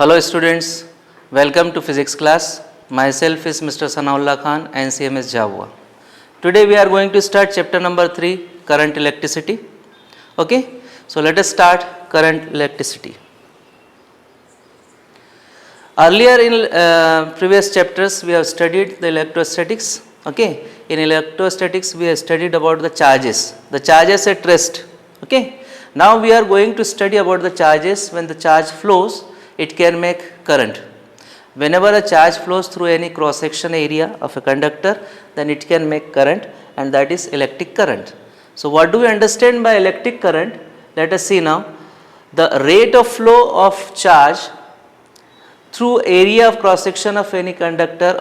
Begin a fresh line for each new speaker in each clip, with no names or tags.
Hello students, welcome to physics class. Myself is Mr. Sanaullah Khan, NCMS Java. Today we are going to start chapter number 3, current electricity. Okay, so let us start current electricity. Earlier in previous chapters we have studied the electrostatics. Okay, in electrostatics we have studied about the charges at rest. Okay, now we are going to study about the charges when the charge flows. It can make current. Whenever a charge flows through any cross section area of a conductor, then it can make current, and that is electric current. So what do we understand by electric current? Let us see now. The rate of flow of charge through area of cross section of any conductor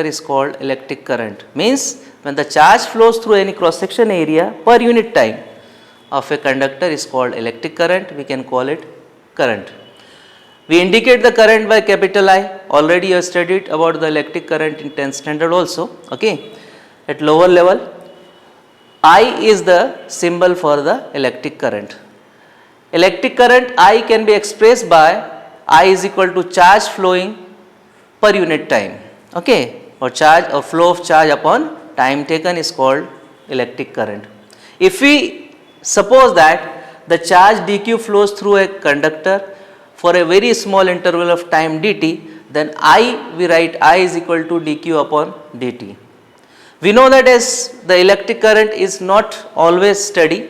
is called electric current. Means when the charge flows through any cross section area per unit time of a conductor is called electric current. We can call it current. We indicate the current by capital I. Already you have studied about the electric current in 10th standard also. Okay. At lower level, I is the symbol for the electric current. Electric current I can be expressed by I is equal to charge flowing per unit time. Okay. Or charge or flow of charge upon time taken is called electric current. If we suppose that the charge dq flows through a conductor for a very small interval of time dt, then we write I is equal to dq upon dt. We know that as the electric current is not always steady,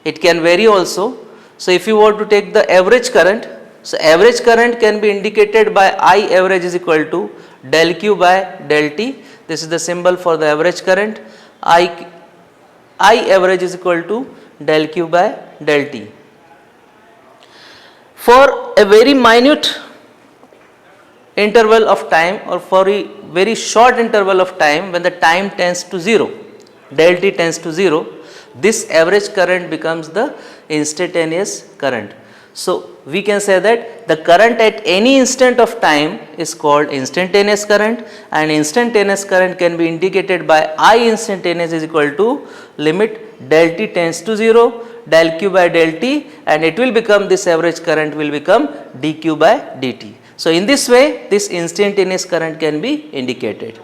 it can vary also. So if you want to take the average current, so average current can be indicated by I average is equal to del q by del t. This is the symbol for the average current. I average is equal to del q by del t. For a very minute interval of time or for a very short interval of time, when the time tends to 0, del t tends to 0, this average current becomes the instantaneous current. So we can say that the current at any instant of time is called instantaneous current, and instantaneous current can be indicated by I instantaneous is equal to limit del t tends to 0 del q by del t, and it will become, this average current will become dq by dt. So in this way this instantaneous current can be indicated.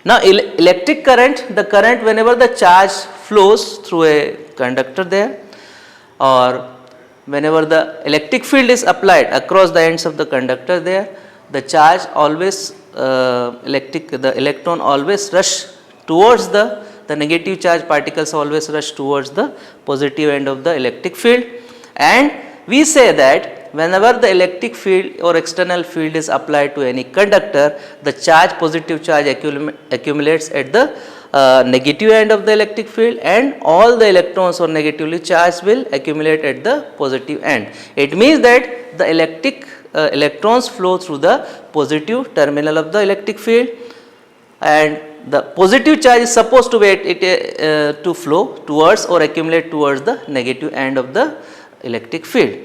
Now electric current, the current whenever the charge flows through a conductor there, or whenever the electric field is applied across the ends of the conductor there, the charge always the electron always rush towards the negative charge particles always rush towards the positive end of the electric field, and we say that whenever the electric field or external field is applied to any conductor, the positive charge accumulates at the negative end of the electric field, and all the electrons or negatively charged will accumulate at the positive end. It means that the electrons flow through the positive terminal of the electric field, and the positive charge is supposed to be to flow towards or accumulate towards the negative end of the electric field.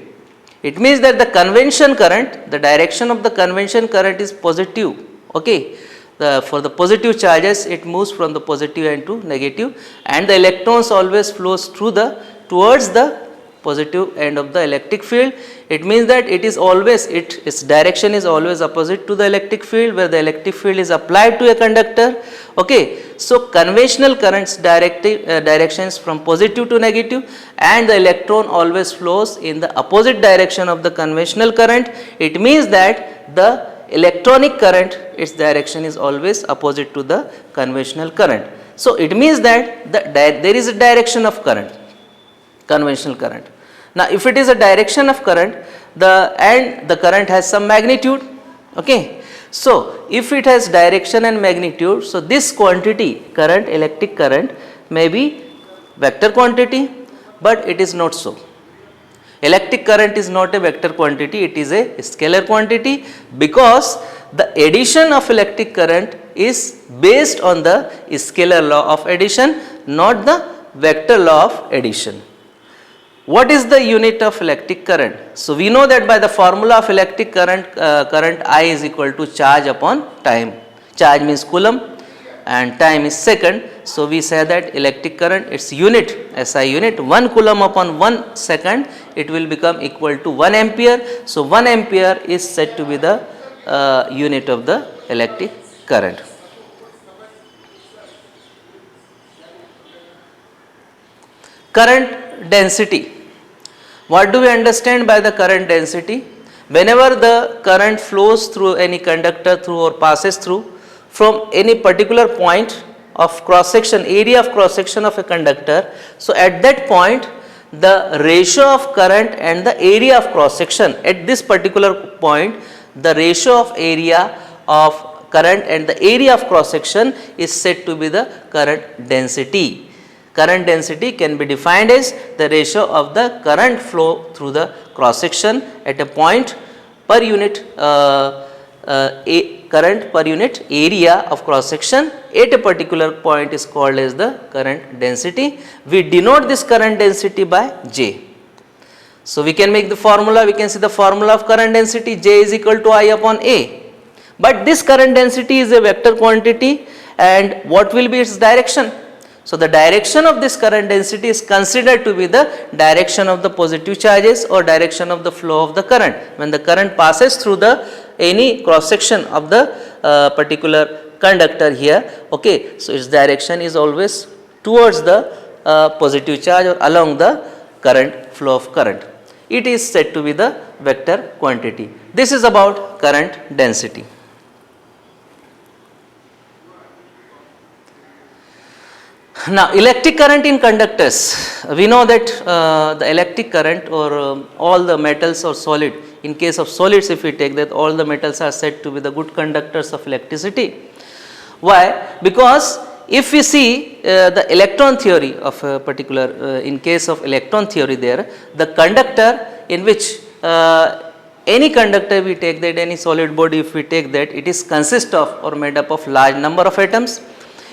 It means that the convention current, the direction of the convention current is positive. Okay. For the positive charges, it moves from the positive end to negative, and the electrons always flows towards the positive end of the electric field. It means that its direction is always opposite to the electric field where the electric field is applied to a conductor. Okay. So conventional currents directions from positive to negative, and the electron always flows in the opposite direction of the conventional current. It means that the electronic current, its direction is always opposite to the conventional current. So it means that there is a direction of current, conventional current. Now if it is a direction of current, the current has some magnitude. Okay. So if it has direction and magnitude, so this quantity current, electric current, may be vector quantity, but it is not so. Electric current is not a vector quantity, it is a scalar quantity, because the addition of electric current is based on the scalar law of addition, not the vector law of addition. What is the unit of electric current? So we know that by the formula of electric current, current I is equal to charge upon time. Charge means coulomb, and time is second. So we say that electric current, its unit, SI unit, 1 coulomb upon 1 second, it will become equal to 1 ampere. So 1 ampere is said to be the unit of the electric current. Current density. What do we understand by the current density? Whenever the current flows through any conductor through or passes through from any particular point of cross section, area of cross section of a conductor, so at that point the ratio of current and the area of cross section, at this particular point the ratio of area of current and the area of cross section is said to be the current density. Current density can be defined as the ratio of the current flow through the cross section at a point per unit current per unit area of cross section at a particular point is called as the current density. We denote this current density by J. So we can make the formula, we can see the formula of current density, J is equal to I upon A. But this current density is a vector quantity, and what will be its direction? So the direction of this current density is considered to be the direction of the positive charges or direction of the flow of the current. When the current passes through the any cross section of the particular conductor here, okay, so its direction is always towards the positive charge or along the current flow of current. It is said to be the vector quantity. This is about current density. Now electric current in conductors, we know that the electric current or all the metals or solid, in case of solids if we take that, all the metals are said to be the good conductors of electricity. Why? Because if we see the electron theory of a particular, in case of electron theory there, the conductor in which any conductor we take that, any solid body if we take that, it is consist of or made up of large number of atoms.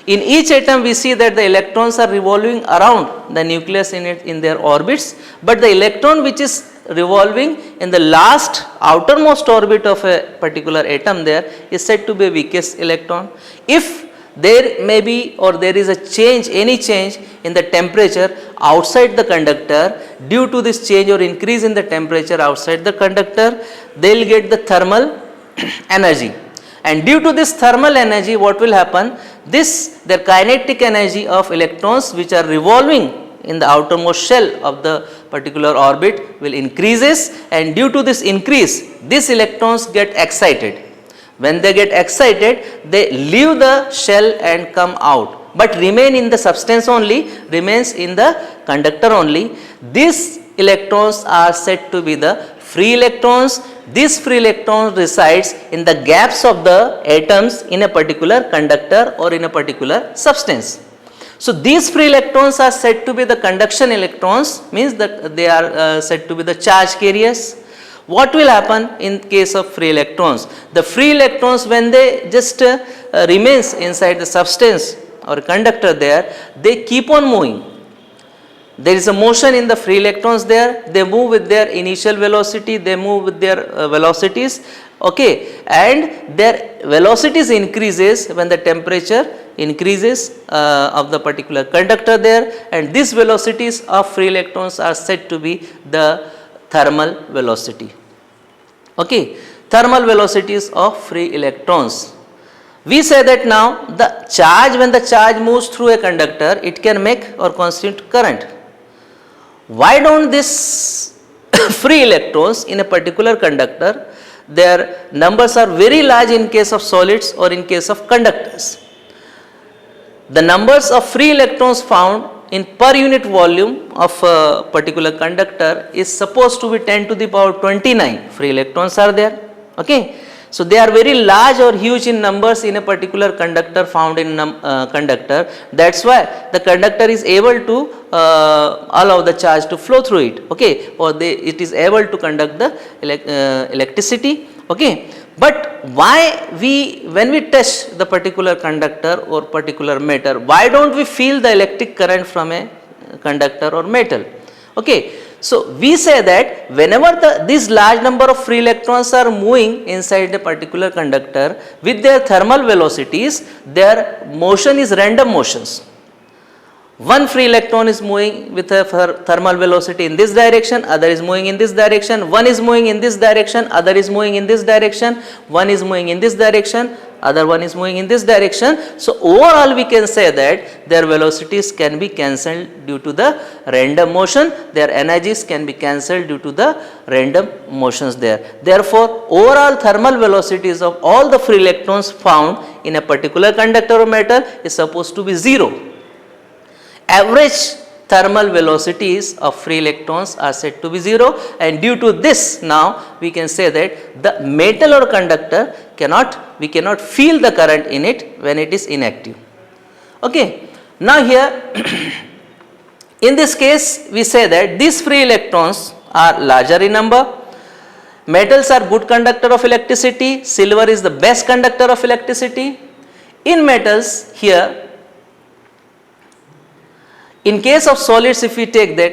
In each atom we see that the electrons are revolving around the nucleus in their orbits, but the electron which is revolving in the last outermost orbit of a particular atom there is said to be a weakest electron. If there may be or there is a change, any change in the temperature outside the conductor, due to this change or increase in the temperature outside the conductor, they will get the thermal energy. And due to this thermal energy, what will happen? Their kinetic energy of electrons which are revolving in the outermost shell of the particular orbit will increases, and due to this increase, these electrons get excited. When they get excited, they leave the shell and come out, but remain in the substance only, remains in the conductor only. These electrons are said to be the free electrons. These free electrons resides in the gaps of the atoms in a particular conductor or in a particular substance. So these free electrons are said to be the conduction electrons, means that they are said to be the charge carriers. What will happen in case of free electrons? The free electrons, when they just remains inside the substance or conductor there, they keep on moving. There is a motion in the free electrons there, they move with their initial velocity, they move with their velocities, okay, and their velocities increases when the temperature increases of the particular conductor there, and these velocities of free electrons are said to be the thermal velocity. Okay, thermal velocities of free electrons. We say that now the charge, when the charge moves through a conductor, it can make or constitute current. Why don't these free electrons in a particular conductor, their numbers are very large in case of solids or in case of conductors? The numbers of free electrons found in per unit volume of a particular conductor is supposed to be 10 to the power 29 free electrons are there. Okay. So they are very large or huge in numbers in a particular conductor found in conductor. That's why the conductor is able to allow the charge to flow through it. Okay, or it is able to conduct the electricity. Okay, but why when we touch the particular conductor or particular metal, why don't we feel the electric current from a conductor or metal? Okay, So we say that whenever this large number of free electrons are moving inside a particular conductor with their thermal velocities, their motion is random motions. One free electron is moving with a thermal velocity in this direction, other is moving in this direction, one is moving in this direction, other is moving in this direction, one is moving in this direction, other one is moving in this direction. So overall we can say that their velocities can be cancelled due to the random motion, their energies can be cancelled due to the random motions there. Therefore overall thermal velocities of all the free electrons found in a particular conductor or metal is supposed to be 0. Average thermal velocities of free electrons are said to be 0, and due to this now we can say that the metal or conductor we cannot feel the current in it when it is inactive. Okay. Now here in this case we say that these free electrons are larger in number. Metals are good conductor of electricity, silver is the best conductor of electricity. In metals here, in case of solids, if we take that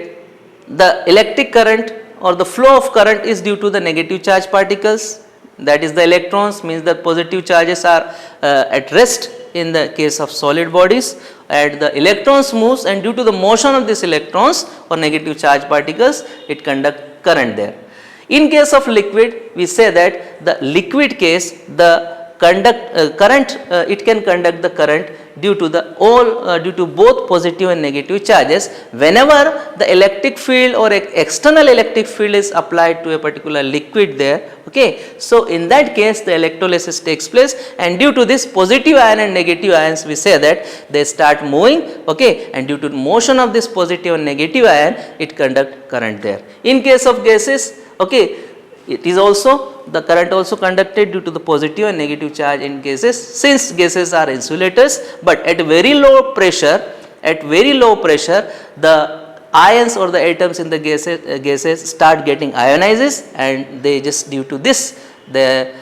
the electric current or the flow of current is due to the negative charge particles, that is the electrons, means the positive charges are at rest in the case of solid bodies, and the electrons moves, and due to the motion of these electrons or negative charge particles it conduct current there. In case of liquid, we say that the liquid case the current it can conduct the current due to due to both positive and negative charges whenever the electric field or external electric field is applied to a particular liquid there. Okay. So in that case the electrolysis takes place, and due to this positive ion and negative ions we say that they start moving. Okay. And due to motion of this positive and negative ion it conduct current there. In case of gases, okay, it is also the current also conducted due to the positive and negative charge in gases, since gases are insulators, but at very low pressure the ions or the atoms in the gases start getting ionized, and they just due to this they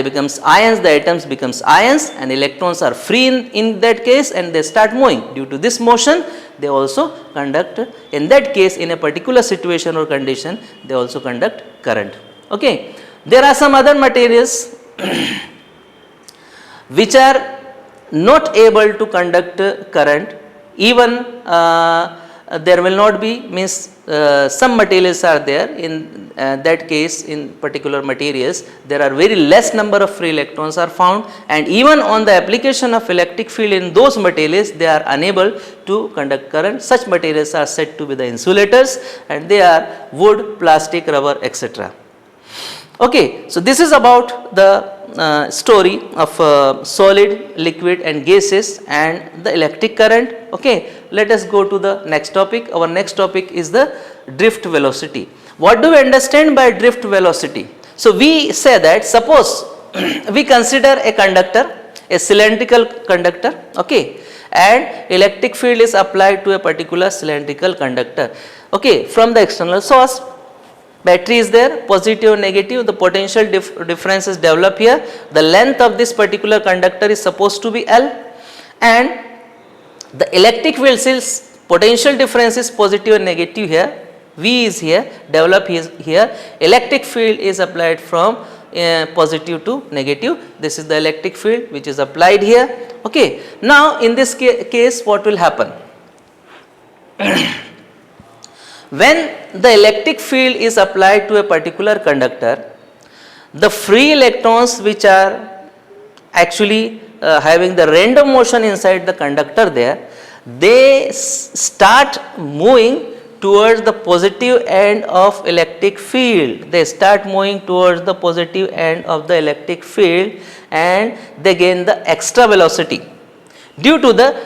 becomes ions, the atoms becomes ions, and electrons are free in that case, and they start moving. Due to this motion they also conduct, in that case in a particular situation or condition they also conduct current. Okay. There are some other materials which are not able to conduct current, even there will not be, means some materials are there, in that case in particular materials there are very less number of free electrons are found, and even on the application of electric field in those materials they are unable to conduct current. Such materials are said to be the insulators, and they are wood, plastic, rubber, etc. Okay. So this is about the story of solid, liquid and gases and the electric current. Okay. Let us go to the next topic. Our next topic is the drift velocity. What do we understand by drift velocity? So we say that suppose we consider a conductor, a cylindrical conductor, okay, and electric field is applied to a particular cylindrical conductor, okay, from the external source. Battery is there, positive and negative, the potential differences develop here. The length of this particular conductor is supposed to be L, and the electric field, since potential difference is positive and negative here, V is here, develop here, electric field is applied from positive to negative. This is the electric field which is applied here. Okay. Now in this case what will happen? When the electric field is applied to a particular conductor, the free electrons which are actually having the random motion inside the conductor there, they start moving towards the positive end of electric field. They start moving towards the positive end of the electric field, and they gain the extra velocity due to the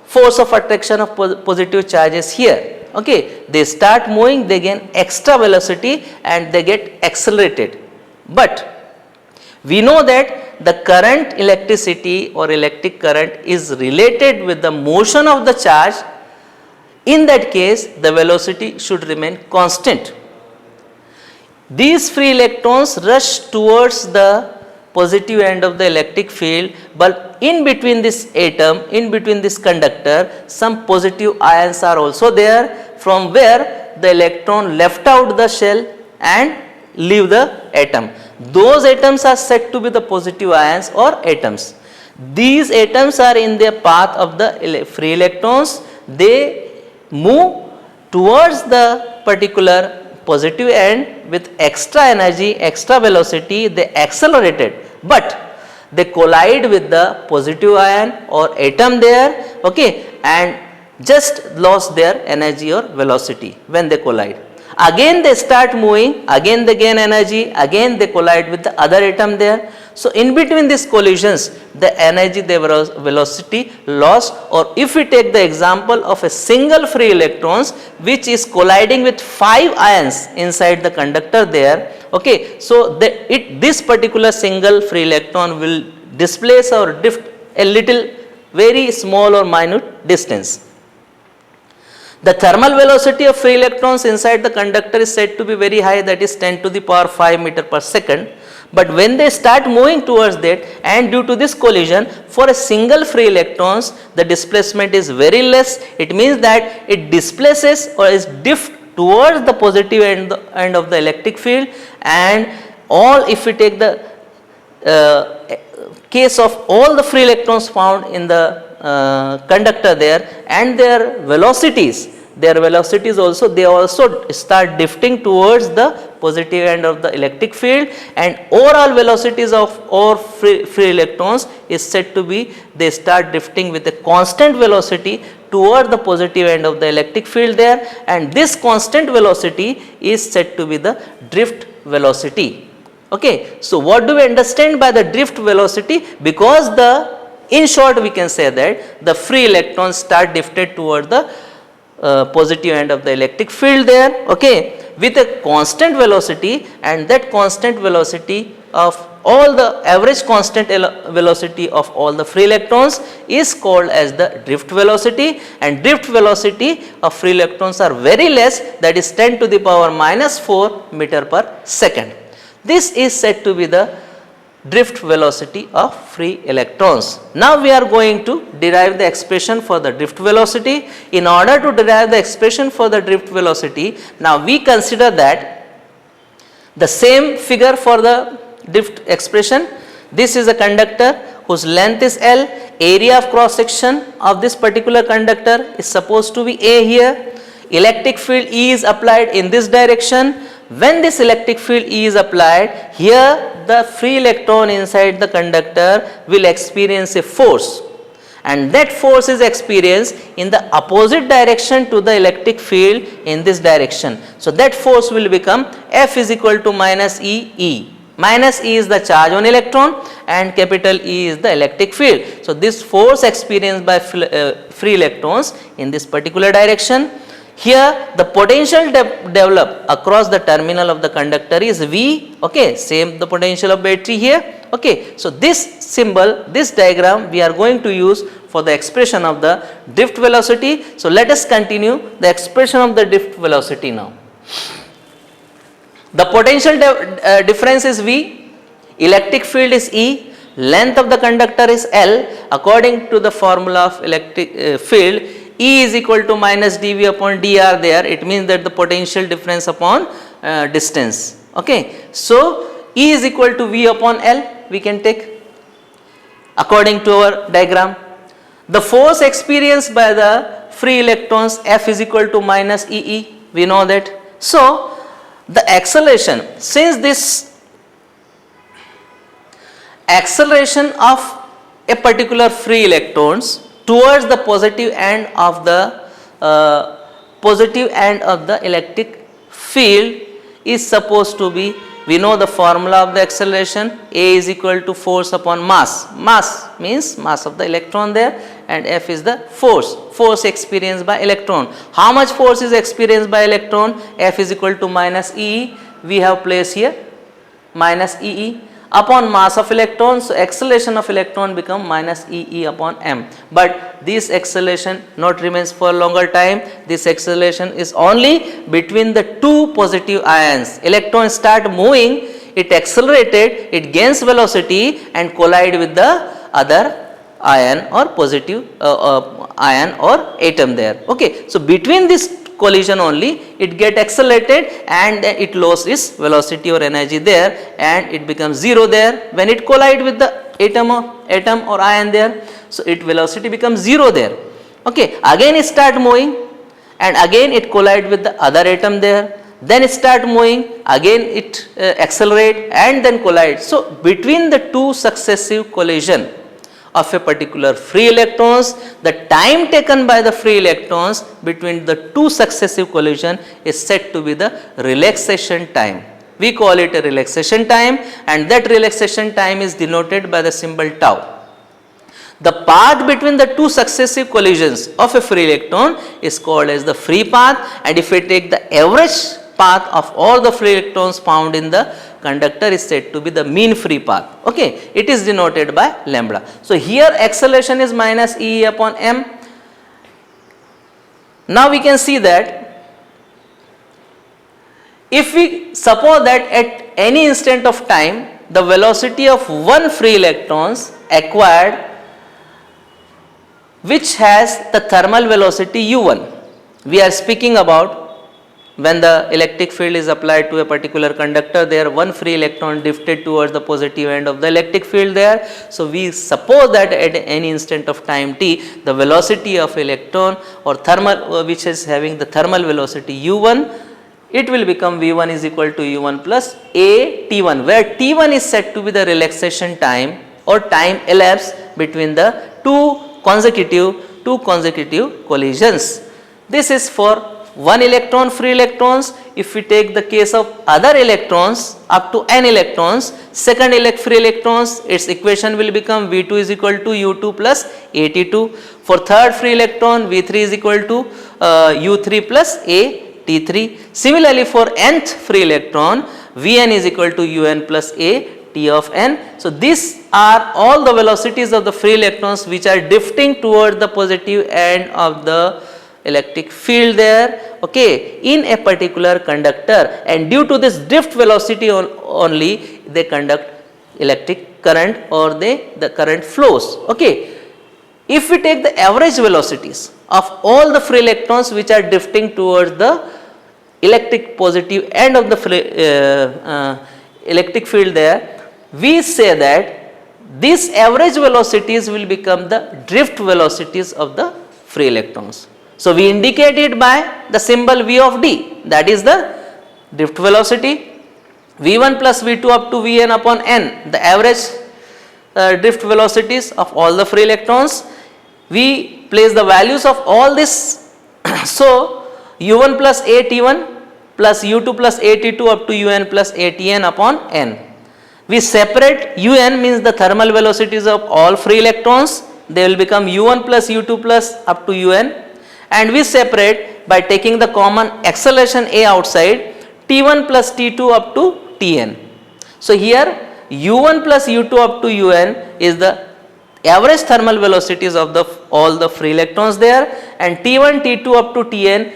force of attraction of positive charges here. Okay, they start moving, they gain extra velocity and they get accelerated. But we know that the current electricity or electric current is related with the motion of the charge. In that case the velocity should remain constant. These free electrons rush towards the positive end of the electric field, but in between this atom, in between this conductor, some positive ions are also there, from where the electron left out the shell and leave the atom. Those atoms are said to be the positive ions or atoms. These atoms are in the path of the free electrons. They move towards the particular positive end with extra energy, extra velocity, they accelerated, but they collide with the positive ion or atom there, okay, and just lost their energy or velocity when they collide. Again they start moving, again they gain energy, again they collide with the other atom there. So in between these collisions, the energy, the velocity lost, or if we take the example of a single free electrons which is colliding with 5 ions inside the conductor there, okay, so this particular single free electron will displace or drift a little very small or minute distance. The thermal velocity of free electrons inside the conductor is said to be very high, that is 10 to the power 5 meter per second. But when they start moving towards that, and due to this collision, for a single free electrons the displacement is very less. It means that it displaces or is drift towards the positive end of the electric field, and all, if we take the case of all the free electrons found in the conductor there and their velocities also, they also start drifting towards the positive end of the electric field, and overall velocities of all free electrons is said to be, they start drifting with a constant velocity toward the positive end of the electric field there, and this constant velocity is said to be the drift velocity. Okay, so what do we understand by the drift velocity? Because in short we can say that the free electrons start drifted toward the positive end of the electric field there, okay, with a constant velocity, and that constant velocity of all the average constant velocity of all the free electrons is called as the drift velocity, and drift velocity of free electrons are very less, that is 10 to the power minus 4 meter per second. This is said to be the drift velocity of free electrons. Now we are going to derive the expression for the drift velocity. In order to derive the expression for the drift velocity, now we consider that the same figure for the drift expression. This is a conductor whose length is L, area of cross section of this particular conductor is supposed to be A here. Electric field E is applied in this direction. When this electric field E is applied, here the free electron inside the conductor will experience a force, and that force is experienced in the opposite direction to the electric field in this direction. So that force will become F is equal to minus E. Minus E is the charge on electron and capital E is the electric field. So this force experienced by free electrons in this particular direction. Here the potential developed across the terminal of the conductor is V, okay, same the potential of battery here, okay. So this symbol, this diagram we are going to use for the expression of the drift velocity. So let us continue the expression of the drift velocity now. The potential difference is V, electric field is E, length of the conductor is L. According to the formula of electric field, E is equal to minus dV upon dr there. It means that the potential difference upon distance, okay. So E is equal to V upon L we can take according to our diagram. The force experienced by the free electrons, F is equal to minus EE, we know that. So the acceleration, since this acceleration of a particular free electrons towards the positive end of the electric field is supposed to be, we know the formula of the acceleration, A is equal to force upon mass. Mass means mass of the electron there, and F is the force experienced by electron. How much force is experienced by electron? F is equal to minus E, we have placed here minus EE upon mass of electron. So acceleration of electron become minus EE upon m, but this acceleration not remains for a longer time. This acceleration is only between the two positive ions. Electrons start moving, it accelerated, it gains velocity and collide with the other ion or positive ion or atom there, okay. So between these collision only, it get accelerated and then it loses its velocity or energy there, and it becomes 0 there when it collide with the atom or ion there. So its velocity becomes 0 there. Okay, again it start moving and again it collide with the other atom there, then it start moving, again it accelerate and then collide. So between the two successive collision of a particular free electrons, the time taken by the free electrons between the two successive collision is said to be the relaxation time. We call it a relaxation time, and that relaxation time is denoted by the symbol tau. The path between the two successive collisions of a free electron is called as the free path, and if we take the average path of all the free electrons found in the conductor is said to be the mean free path. Okay, it is denoted by lambda. So here acceleration is minus E upon m. Now we can see that if we suppose that at any instant of time the velocity of one free electrons acquired which has the thermal velocity u1, we are speaking about when the electric field is applied to a particular conductor, there one free electron drifted towards the positive end of the electric field there. So we suppose that at any instant of time t, the velocity of electron or thermal which is having the thermal velocity u1, it will become v1 is equal to u1 plus a t1, where t1 is said to be the relaxation time or time elapsed between the two consecutive collisions. This is for one electron free electrons. If we take the case of other electrons up to n electrons, second free electrons, its equation will become v2 is equal to u2 plus at2. For third free electron, v3 is equal to u3 plus at3. Similarly for nth free electron, vn is equal to un plus a t of n. So these are all the velocities of the free electrons which are drifting toward the positive end of the electric field there, okay, in a particular conductor, and due to this drift velocity only they conduct electric current or the current flows. Okay. If we take the average velocities of all the free electrons which are drifting towards the electric positive end of the electric field there, we say that these average velocities will become the drift velocities of the free electrons. So we indicate it by the symbol v of d, that is the drift velocity. v1 plus v2 up to vn upon n, the average drift velocities of all the free electrons. We place the values of all this. So u1 plus at1 plus u2 plus at2 up to un plus atn upon n. We separate un means the thermal velocities of all free electrons, they will become u1 plus u2 plus up to un, and we separate by taking the common acceleration a outside, t1 plus t2 up to tn. So here u1 plus u2 up to un is the average thermal velocities of all the free electrons there, and t1 t2 up to tn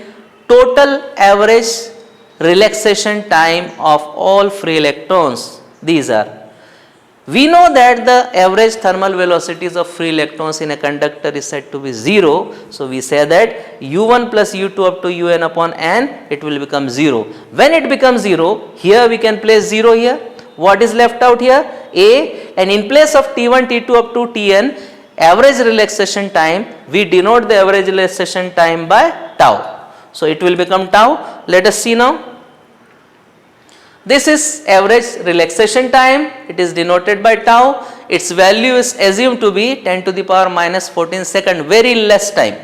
total average relaxation time of all free electrons. These are. We know that the average thermal velocities of free electrons in a conductor is said to be 0. So we say that u1 plus u2 up to un upon n, it will become 0. When it becomes 0, here we can place 0 here. What is left out here? A, and in place of t1 t2 up to tn, average relaxation time, we denote the average relaxation time by tau. So it will become tau. Let us see now. This is average relaxation time, it is denoted by tau. Its value is assumed to be 10 to the power minus 14 second, very less time,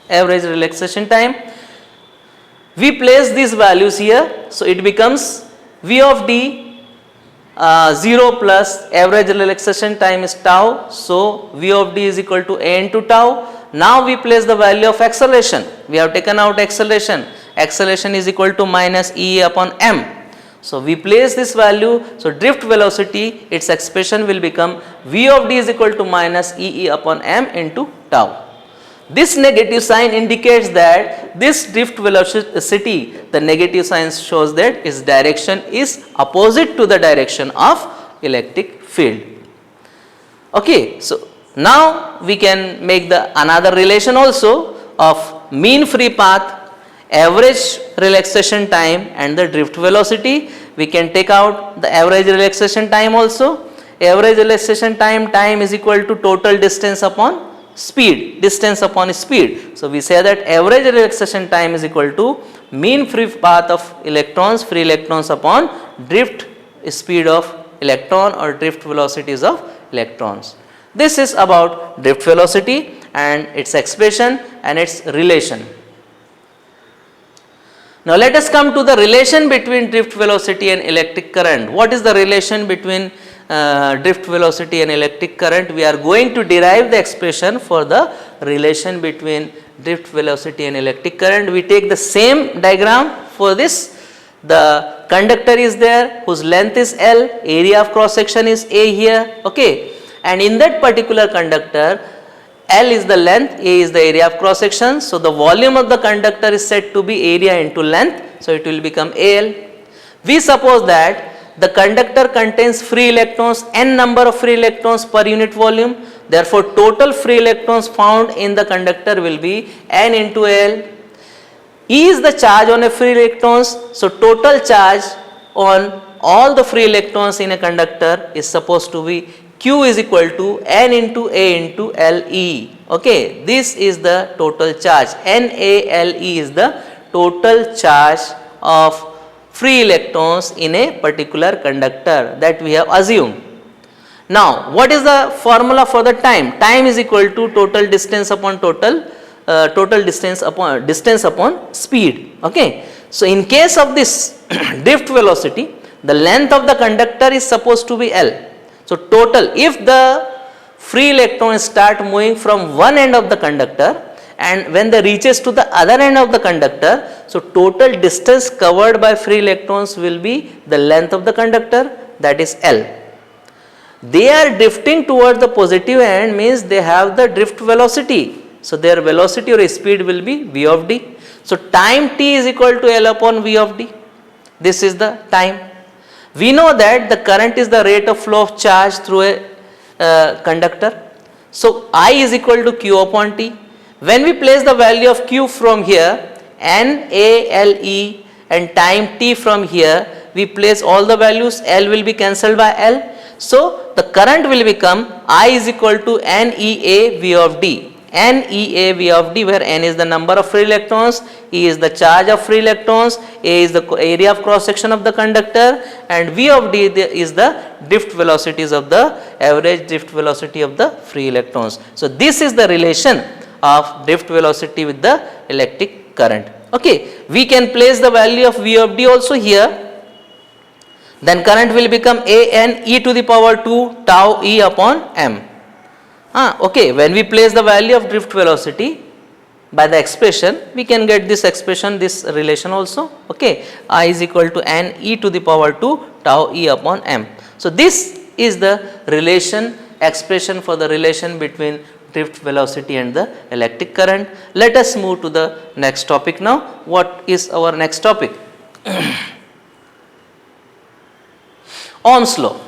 average relaxation time. We place these values here, so it becomes v of d 0 plus average relaxation time is tau, so v of d is equal to a into tau. Now we place the value of acceleration, we have taken out acceleration, acceleration is equal to minus e upon m. So we place this value, so drift velocity, its expression will become v of d is equal to minus e upon m into tau. This negative sign indicates that this drift velocity, the negative sign shows that its direction is opposite to the direction of electric field. Okay, so now we can make the another relation also of mean free path average relaxation time and the drift velocity. We can take out the average relaxation time also. Average relaxation time is equal to total distance upon speed, distance upon speed. So we say that average relaxation time is equal to mean free path of electrons, free electrons upon drift speed of electron or drift velocities of electrons. This is about drift velocity and its expression and its relation. Now let us come to the relation between drift velocity and electric current. What is the relation between drift velocity and electric current? We are going to derive the expression for the relation between drift velocity and electric current. We take the same diagram for this. The conductor is there whose length is L, area of cross section is A here, okay, and in that particular conductor L is the length, A is the area of cross section. So the volume of the conductor is said to be area into length, so it will become AL. We suppose that the conductor contains free electrons, n number of free electrons per unit volume, therefore total free electrons found in the conductor will be n into Al. E is the charge on a free electrons, so total charge on all the free electrons in a conductor is supposed to be Q is equal to n into A into Le. Okay, this is the total charge. NaLe is the total charge of free electrons in a particular conductor that we have assumed. Now, what is the formula for the time? Time is equal to total distance upon distance upon speed. Okay, so in case of this drift velocity, the length of the conductor is supposed to be L. So total, if the free electrons start moving from one end of the conductor and when they reaches to the other end of the conductor, so total distance covered by free electrons will be the length of the conductor, that is L. They are drifting towards the positive end, means they have the drift velocity. So their velocity or speed will be V of d. So time t is equal to L upon V of d. This is the time. We know that the current is the rate of flow of charge through a conductor. So I is equal to Q upon T. When we place the value of Q from here, NaLe and time T from here, we place all the values, L will be cancelled by L. So the current will become I is equal to NEA V of D. NEA V of D, where N is the number of free electrons, E is the charge of free electrons, A is the area of cross section of the conductor, and V of D is the drift velocities of the average drift velocity of the free electrons. So this is the relation of drift velocity with the electric current. Okay, we can place the value of V of D also here. Then current will become AN e to the power 2 tau E upon M. Okay, when we place the value of drift velocity by the expression, we can get this expression, this relation also. Okay, I is equal to N e to the power 2 tau E upon M. So this is the relation, expression for the relation between drift velocity and the electric current. Let us move to the next topic now. What is our next topic? Ohm's law.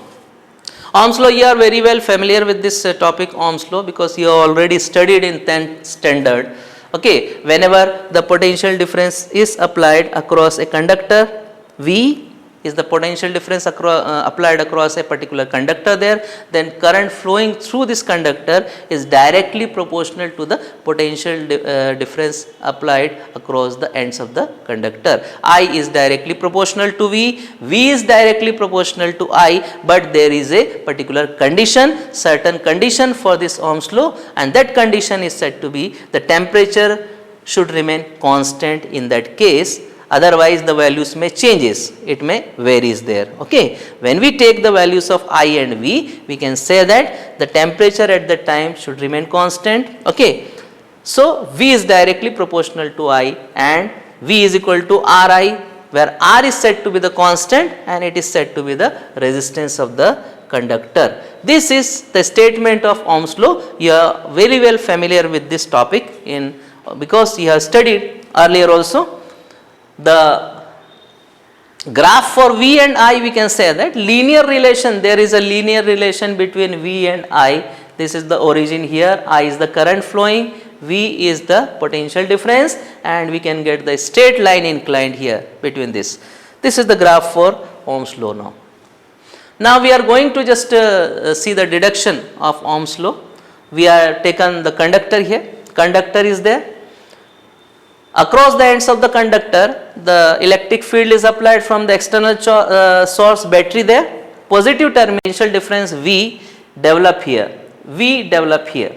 Ohm's law, you are very well familiar with this topic, Ohm's law, because you have already studied in 10th standard. Okay, whenever the potential difference is applied across a conductor, V is the potential difference applied across a particular conductor there, then current flowing through this conductor is directly proportional to the potential difference applied across the ends of the conductor. I is directly proportional to V, V is directly proportional to I, but there is a particular condition, certain condition for this Ohm's law, and that condition is said to be the temperature should remain constant in that case. Otherwise the values may changes, it may varies there. Okay, when we take the values of I and V, we can say that the temperature at that time should remain constant. Okay, so V is directly proportional to I and V is equal to Ri, where R is said to be the constant and it is said to be the resistance of the conductor. This is the statement of Ohm's law. You are very well familiar with this topic because you have studied earlier also. The graph for V and I, we can say that linear relation, there is a linear relation between V and I. This is the origin here, I is the current flowing, V is the potential difference, and we can get the straight line inclined here between this. This is the graph for Ohm's law now. Now we are going to just see the deduction of Ohm's law. We are taken the conductor here, conductor is there. Across the ends of the conductor, the electric field is applied from the external source battery there. Positive term potential difference V develop here, V develop here.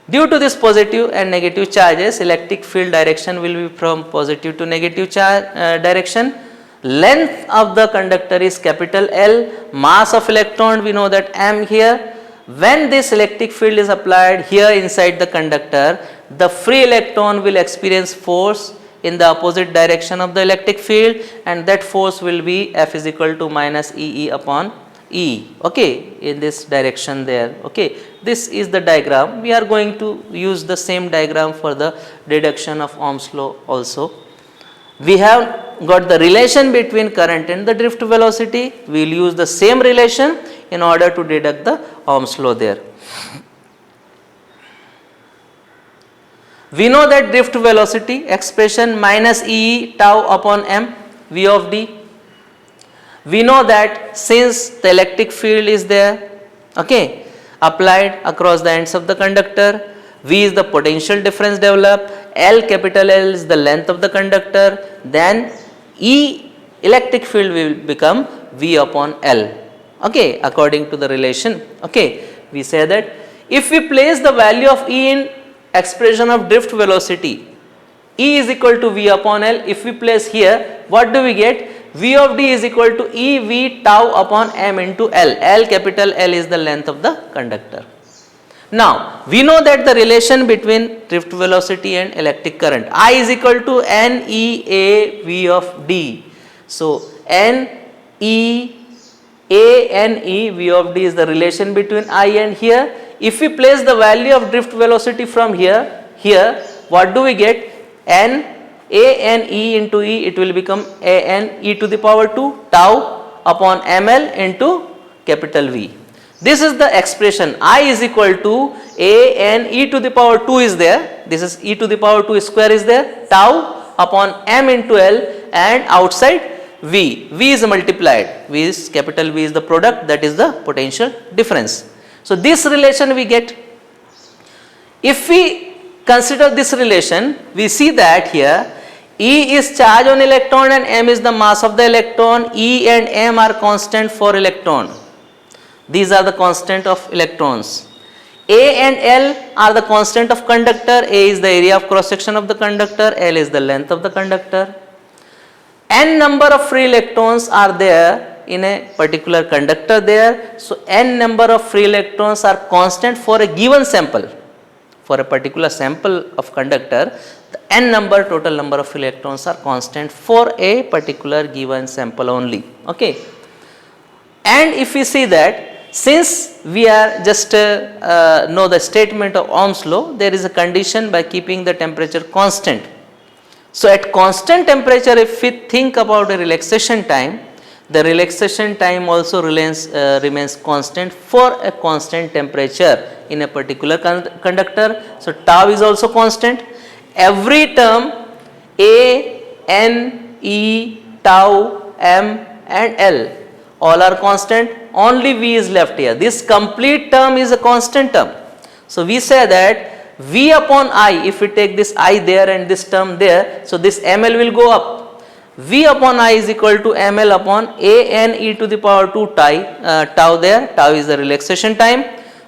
Due to this positive and negative charges, electric field direction will be from positive to negative charge direction. Length of the conductor is capital L, mass of electron we know that m here. When this electric field is applied here inside the conductor, the free electron will experience force in the opposite direction of the electric field, and that force will be F is equal to minus EE upon E, okay, in this direction there, okay. This is the diagram. We are going to use the same diagram for the deduction of Ohm's law also. We have got the relation between current and the drift velocity. We will use the same relation in order to deduct the Ohm's law there. We know that drift velocity expression minus E tau upon m V of d. We know that since the electric field is there, okay, applied across the ends of the conductor, V is the potential difference developed, L capital L is the length of the conductor, then E electric field will become V upon L, okay, according to the relation, okay. We say that if we place the value of E in expression of drift velocity, E is equal to V upon L. If we place here, what do we get? V of d is equal to E V tau upon m into L. L capital L is the length of the conductor. Now we know that the relation between drift velocity and electric current, I is equal to N E A V of d. So N E A N E V of d is the relation between I and here. If we place the value of drift velocity from here, what do we get? N A N E into E, it will become A N E to the power 2 tau upon ml into capital V. This is the expression. I is equal to A N E to the power 2 is there, this is E to the power 2 square is there, tau upon m into L, and outside V, V is multiplied, V is capital V is the product, that is the potential difference. So this relation we get. If we consider this relation, we see that here E is charge on electron and m is the mass of the electron. E and m are constant for electron. These are the constant of electrons. A and L are the constant of conductor. A is the area of cross section of the conductor, L is the length of the conductor. N number of free electrons are there in a particular conductor there. So n number of free electrons are constant for a given sample. For a particular sample of conductor, the n number total number of electrons are constant for a particular given sample only, okay. And if we see that since we are just know the statement of Ohm's law, there is a condition by keeping the temperature constant. So at constant temperature, if we think about a relaxation time, the relaxation time also remains constant for a constant temperature in a particular conductor. So tau is also constant. Every term A, N, E, tau, M and L all are constant, only V is left here. This complete term is a constant term. So we say that V upon I, if we take this I there and this term there, so this ML will go up. V upon I is equal to ML upon A N E to the power 2 tau there, tau is the relaxation time,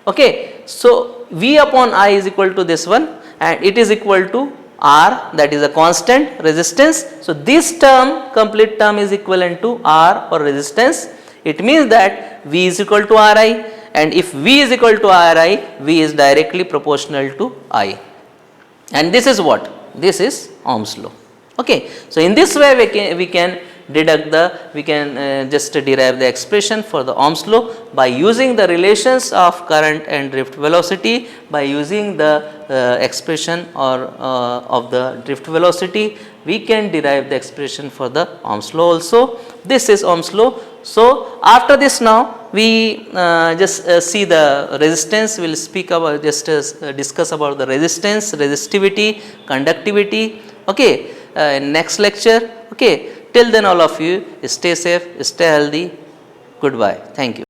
okay. So V upon I is equal to this one, and it is equal to R, that is a constant resistance. So this term, complete term is equivalent to R or resistance. It means that V is equal to Ri, and if V is equal to Ri, V is directly proportional to I, and this is what? This is Ohm's law, okay. So in this way we can deduct just derive the expression for the Ohm's law by using the relations of current and drift velocity, by using the expression or of the drift velocity, we can derive the expression for the Ohm's law also. This is Ohm's law. So after this now we just see the resistance. We will speak about just discuss about the resistance, resistivity, conductivity, okay, in next lecture. Okay, till then all of you stay safe, stay healthy. Goodbye. Thank you.